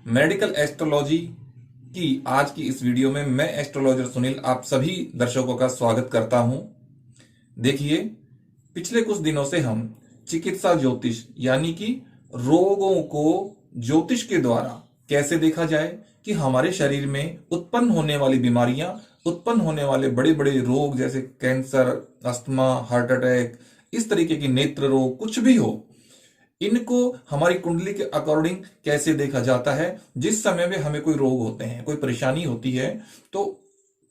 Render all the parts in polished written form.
Medical astrology की आज की इस वीडियो में मैं एस्ट्रोलॉजर सुनील आप सभी दर्शकों का स्वागत करता हूं। देखिए, पिछले कुछ दिनों से हम चिकित्सा ज्योतिष यानी कि रोगों को ज्योतिष के द्वारा कैसे देखा जाए कि हमारे शरीर में उत्पन्न होने वाली बीमारियां, उत्पन्न होने वाले बड़े बड़े रोग जैसे कैंसर, अस्थमा, हार्ट अटैक, इस तरीके की नेत्र रोग कुछ भी हो, इनको हमारी कुंडली के अकॉर्डिंग कैसे देखा जाता है। जिस समय में हमें कोई रोग होते हैं, कोई परेशानी होती है, तो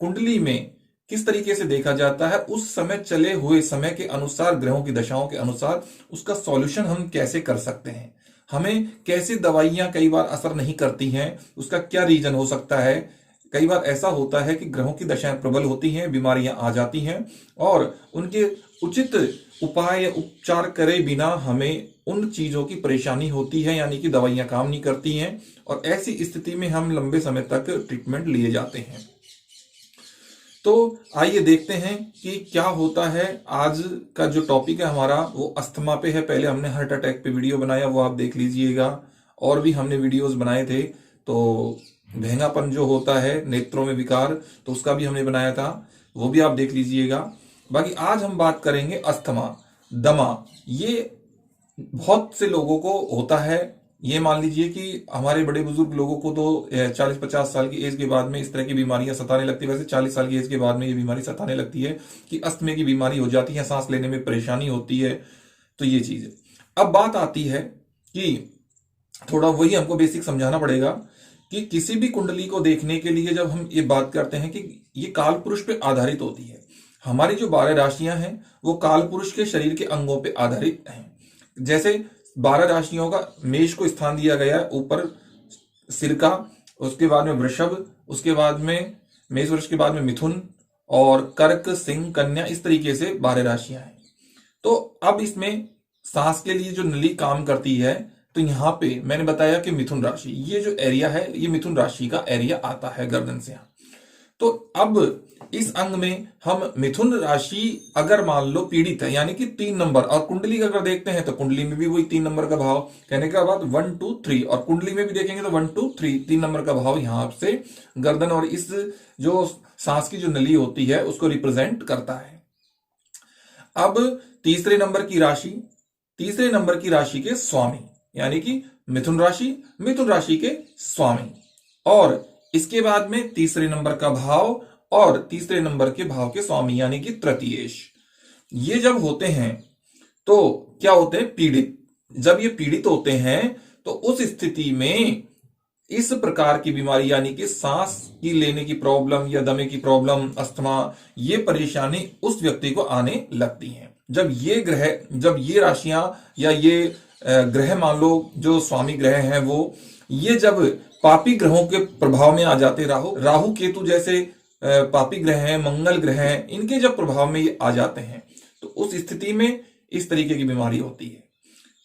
कुंडली में किस तरीके से देखा जाता है, उस समय चले हुए समय के अनुसार, ग्रहों की दशाओं के अनुसार उसका सॉल्यूशन हम कैसे कर सकते हैं। हमें कैसे दवाइयां कई बार असर नहीं करती हैं, उसका क्या रीजन हो सकता है। कई बार ऐसा होता है कि ग्रहों की दशाएं प्रबल होती हैं, बीमारियां आ जाती हैं और उनके उचित उपाय या उपचार करे बिना हमें उन चीजों की परेशानी होती है, यानी कि दवाइयां काम नहीं करती हैं और ऐसी स्थिति में हम लंबे समय तक ट्रीटमेंट लिए जाते हैं। तो आइए देखते हैं कि क्या होता है। आज का जो टॉपिक है हमारा वो अस्थमा पे है। पहले हमने हार्ट अटैक पे वीडियो बनाया, वो आप देख लीजिएगा। और भी हमने वीडियोस बनाए थे, तो भेंगापन जो होता है, नेत्रों में विकार, तो उसका भी हमने बनाया था, वो भी आप देख लीजिएगा। बाकी आज हम बात करेंगे अस्थमा, दमा। ये बहुत से लोगों को होता है। ये मान लीजिए कि हमारे बड़े बुजुर्ग लोगों को तो 40-50 साल की एज के बाद में इस तरह की बीमारियां सताने लगती है। वैसे 40 साल की एज के बाद में ये बीमारी सताने लगती है कि अस्थमा की बीमारी हो जाती है, सांस लेने में परेशानी होती है। तो ये चीज है। अब बात आती है कि थोड़ा वही हमको बेसिक समझाना पड़ेगा कि किसी भी कुंडली को देखने के लिए जब हम ये बात करते हैं कि ये काल पुरुष पे आधारित होती है। हमारी जो 12 राशियां हैं वो काल पुरुष के शरीर के अंगों पे आधारित हैं। जैसे 12 राशियों का मेष को स्थान दिया गया है ऊपर सिर का, उसके बाद में वृषभ, उसके बाद में मेष वृष के बाद में मिथुन और कर्क, सिंह, कन्या, इस तरीके से 12 राशियां हैं। तो अब इसमें सांस के लिए जो नली काम करती है, तो यहां पे मैंने बताया कि मिथुन राशि, ये जो एरिया है ये मिथुन राशि का एरिया आता है गर्दन से। तो अब इस अंग में हम मिथुन राशि अगर मान लो पीड़ित है, यानी कि 3 नंबर, और कुंडली का अगर देखते हैं तो कुंडली में भी वही 3 नंबर का भाव, कहने का बाद 1 2 3, और कुंडली में भी देखेंगे तो 1 2 3 3 नंबर का भाव यहां से गर्दन और इस जो सांस की जो नली होती है उसको रिप्रेजेंट करता है। अब तीसरे नंबर की राशि, तीसरे नंबर की राशि के स्वामी, यानी कि मिथुन राशि, मिथुन राशि के स्वामी, और इसके बाद में तीसरे नंबर का भाव और तीसरे नंबर के भाव के स्वामी, यानी कि तृतीयेश। ये जब होते हैं तो क्या होते हैं? पीड़ित। जब ये पीड़ित होते हैं तो उस स्थिति में इस प्रकार की बीमारी, यानी कि सांस की लेने की प्रॉब्लम या दमे की प्रॉब्लम, अस्थमा, ये परेशानी उस व्यक्ति को आने लगती है। जब ये ग्रह, जब ये राशियां या ये ग्रह मान लो जो स्वामी ग्रह हैं वो, ये जब पापी ग्रहों के प्रभाव में आ जाते, राहु केतु जैसे पापी ग्रह हैं, मंगल ग्रह हैं, इनके जब प्रभाव में ये आ जाते हैं तो उस स्थिति में इस तरीके की बीमारी होती है।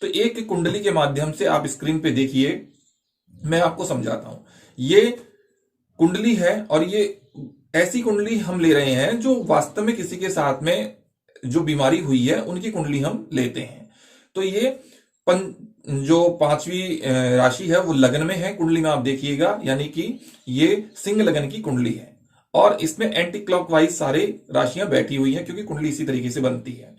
तो एक कुंडली के माध्यम से आप स्क्रीन पे देखिए, मैं आपको समझाता हूं। ये कुंडली है और ये ऐसी कुंडली हम ले रहे हैं जो वास्तव में किसी के साथ में जो बीमारी हुई है उनकी कुंडली हम लेते हैं। तो ये जो 5वीं राशि है वो लगन में है कुंडली में, आप देखिएगा, यानी कि ये सिंह लगन की कुंडली है और इसमें एंटी क्लॉकवाइज सारे राशियां बैठी हुई हैं क्योंकि कुंडली इसी तरीके से बनती है।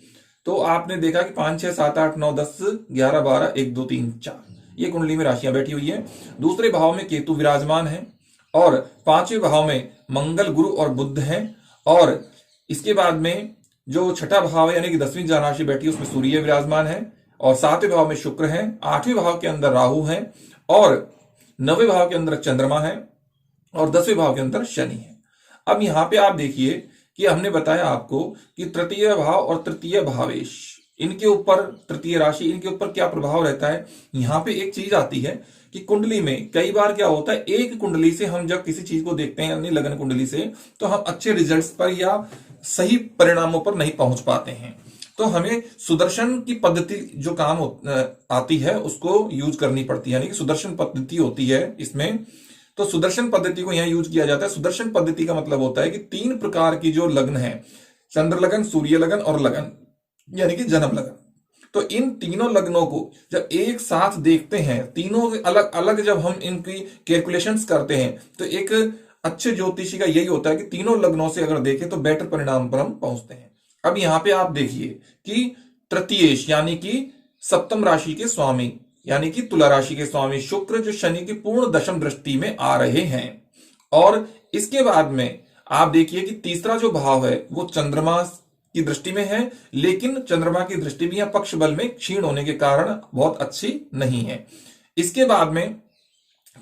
तो आपने देखा कि 5 6 7 8 9 10 11 12 1 2 3 4 ये कुंडली में राशियां बैठी हुई है। दूसरे भाव में केतु विराजमान है और 5वें भाव में मंगल, गुरु और बुध हैं, और इसके बाद में जो छठा भाव है यानी कि 10वीं जहां राशि बैठी है उसमें सूर्य विराजमान है, और 7वें भाव में शुक्र है, 8वें भाव के अंदर राहु है, और 9वें भाव के अंदर चंद्रमा है, और 10वें भाव के अंदर शनि है। अब यहां पे आप देखिए कि हमने बताया आपको कि तृतीय भाव और तृतीय भावेश, इनके ऊपर, तृतीय राशि, इनके ऊपर क्या प्रभाव रहता है। यहां पे एक चीज आती है कि कुंडली में कई बार क्या होता है, एक कुंडली से हम जब किसी चीज को देखते हैं, यानी लगन कुंडली से, तो हम अच्छे रिजल्ट्स पर या सही परिणामों पर नहीं पहुंच पाते हैं। तो हमें सुदर्शन की पद्धति जो काम आती है उसको यूज करनी पड़ती है, यानी कि सुदर्शन पद्धति होती है इसमें। तो सुदर्शन पद्धति को यहां यूज किया जाता है। सुदर्शन पद्धति का मतलब होता है कि 3 प्रकार की जो लग्न है, चंद्र लगन, सूर्य लगन और लगन, यानी कि जन्म लगन, तो इन तीनों लग्नों को जब एक साथ देखते हैं, तीनों अलग अलग जब हम इनकी कैलकुलेशंस करते हैं, तो एक अच्छे ज्योतिषी का यही होता है कि तीनों लग्नों से अगर देखें तो बेटर परिणाम पर हम पहुंचते हैं। अब यहां पे आप देखिए कि तृतीयेश यानी कि सप्तम राशि के स्वामी यानी कि तुला राशि के स्वामी शुक्र जो शनि की पूर्ण दशम दृष्टि में आ रहे हैं, और इसके बाद में आप देखिए कि तीसरा जो भाव है वो चंद्रमा की दृष्टि में है, लेकिन चंद्रमा की दृष्टि भी यहां पक्ष बल में क्षीण होने के कारण बहुत अच्छी नहीं है। इसके बाद में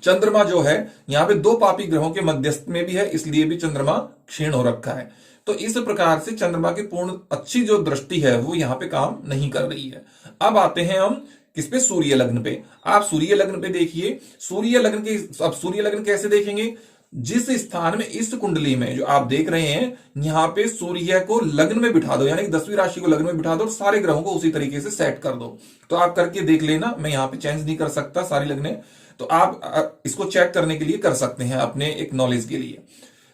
चंद्रमा जो है यहां पे दो पापी ग्रहों के मध्यस्थ में भी है, इसलिए भी चंद्रमा क्षीण हो रखा है। तो इस प्रकार से चंद्रमा की पूर्ण अच्छी जो दृष्टि है वो यहां पे काम नहीं कर रही है। अब आते हैं हम किस पे, सूर्य लग्न पे। आप सूर्य लग्न पे देखिए, सूर्य लग्न के, अब सूर्य लग्न कैसे देखेंगे, जिस स्थान में इस कुंडली में जो आप देख रहे हैं यहां पे सूर्य को लग्न में बिठा दो, यानी कि 10वीं राशि को लग्न में बिठा दो और सारे ग्रहों को उसी तरीके से सेट कर दो। तो आप करके देख लेना, मैं यहां पे चेंज नहीं कर सकता सारी लग्नें, तो आप इसको चेक करने के लिए कर सकते हैं अपने एक नॉलेज के लिए।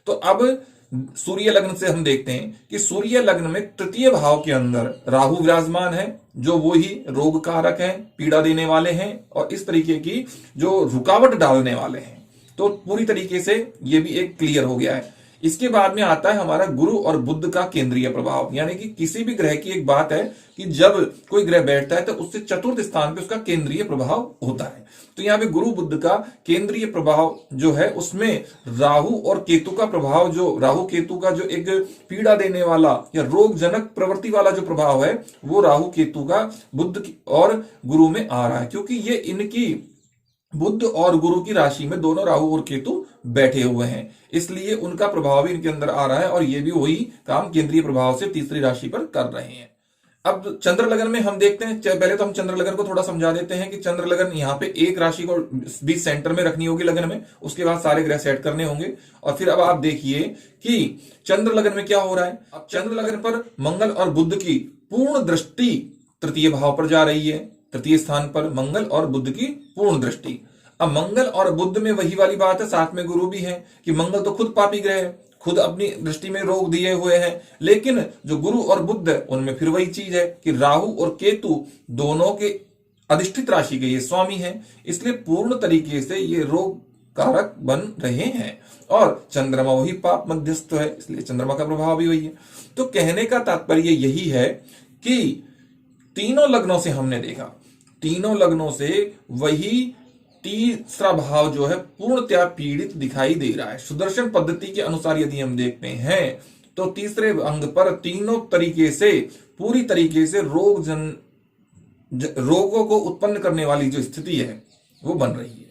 तो अब सूर्य लग्न से हम देखते हैं कि सूर्य लग्न में तृतीय भाव के अंदर राहु विराजमान है, जो वो ही रोग कारक है, पीड़ा देने वाले हैं और इस तरीके की जो रुकावट डालने वाले हैं। तो पूरी तरीके से ये भी एक क्लियर हो गया है। इसके बाद में आता है हमारा गुरु और बुध का केंद्रीय प्रभाव, यानी कि किसी भी ग्रह की एक बात है कि जब कोई ग्रह बैठता है तो उससे चतुर्थ स्थान पे उसका केंद्रीय प्रभाव होता है। तो यहाँ पे गुरु बुध का केंद्रीय प्रभाव जो है उसमें राहु और केतु का प्रभाव, जो राहु केतु का जो एक पीड़ा देने वाला या रोगजनक प्रवृत्ति वाला जो प्रभाव है वो राहु केतु का बुध और गुरु में आ रहा है, क्योंकि ये इनकी बुध और गुरु की राशि में दोनों राहु और केतु बैठे हुए हैं, इसलिए उनका प्रभाव भी इनके अंदर आ रहा है और ये भी वही काम केंद्रीय प्रभाव से तीसरी राशि पर कर रहे हैं। अब चंद्र लगन में हम देखते हैं, पहले तो हम चंद्र लगन को थोड़ा समझा देते हैं कि चंद्र लगन यहाँ पे एक राशि को भी सेंटर में रखनी होगी लगन में, उसके बाद सारे ग्रह सेट करने होंगे। और फिर अब आप देखिए कि चंद्र लगन में क्या हो रहा है। अब चंद्र लगन पर मंगल और बुध की पूर्ण दृष्टि तृतीय भाव पर जा रही है, तृतीय स्थान पर मंगल और बुध की पूर्ण दृष्टि। अब मंगल और बुध में वही वाली बात है, साथ में गुरु भी है कि मंगल तो खुद पापी ग्रह है, खुद अपनी दृष्टि में रोग दिए हुए हैं, लेकिन जो गुरु और बुध है उनमें फिर वही चीज है कि राहु और केतु दोनों के अधिष्ठित राशि के ये स्वामी हैं, इसलिए पूर्ण तरीके से ये रोग कारक बन रहे हैं। और चंद्रमा वही पाप मध्यस्थ है, इसलिए चंद्रमा का प्रभाव भी वही है। तो कहने का तात्पर्य यही है कि तीनों लग्नों से हमने देखा, तीनों लग्नों से वही तीसरा भाव जो है पूर्णतया पीड़ित दिखाई दे रहा है। सुदर्शन पद्धति के अनुसार यदि हम देखते हैं तो तीसरे अंग पर तीनों तरीके से पूरी तरीके से रोगों को उत्पन्न करने वाली जो स्थिति है वो बन रही है।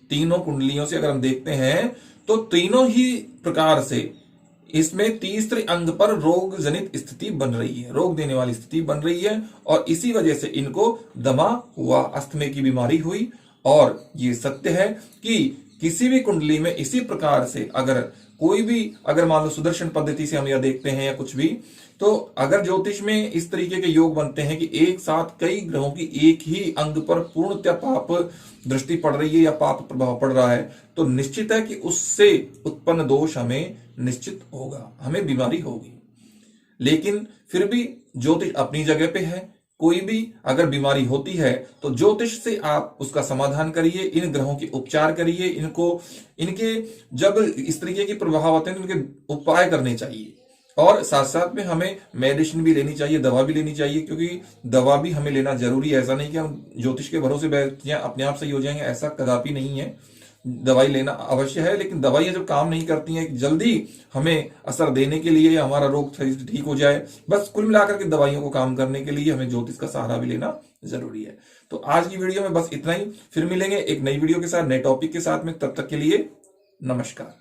तीनों कुंडलियों से अगर हम देखते हैं तो तीनों ही प्रकार से इसमें तीसरे अंग पर रोग जनित स्थिति बन रही है, रोग देने वाली स्थिति बन रही है, और इसी वजह से इनको दमा हुआ, अस्थमे की बीमारी हुई। और ये सत्य है कि किसी भी कुंडली में इसी प्रकार से अगर कोई भी, अगर मान लो सुदर्शन पद्धति से हम यह देखते हैं या कुछ भी, तो अगर ज्योतिष में इस तरीके के योग बनते हैं कि एक साथ कई ग्रहों की एक ही अंग पर पूर्णतः पाप दृष्टि पड़ रही है या पाप प्रभाव पड़ रहा है, तो निश्चित है कि उससे उत्पन्न दोष हमें निश्चित होगा, हमें बीमारी होगी। लेकिन फिर भी ज्योतिष अपनी जगह पे है, कोई भी अगर बीमारी होती है तो ज्योतिष से आप उसका समाधान करिए, इन ग्रहों के उपचार करिए, इनके जब इस तरीके के प्रभाव आते हैं तो इनके उपाय करने चाहिए। और साथ साथ में हमें मेडिसिन भी लेनी चाहिए, दवा भी लेनी चाहिए, क्योंकि दवा भी हमें लेना जरूरी है। ऐसा नहीं कि हम ज्योतिष के भरोसे बैठ जाएं अपने आप सही हो जाएंगे, ऐसा कदापि नहीं है। दवाई लेना अवश्य है, लेकिन दवाइयां जब काम नहीं करती हैं जल्दी हमें असर देने के लिए, हमारा रोग ठीक हो जाए, बस कुल मिलाकर के दवाइयों को काम करने के लिए हमें ज्योतिष का सहारा भी लेना जरूरी है। तो आज की वीडियो में बस इतना ही, फिर मिलेंगे एक नई वीडियो के साथ, नए टॉपिक के साथ में। तब तक के लिए नमस्कार।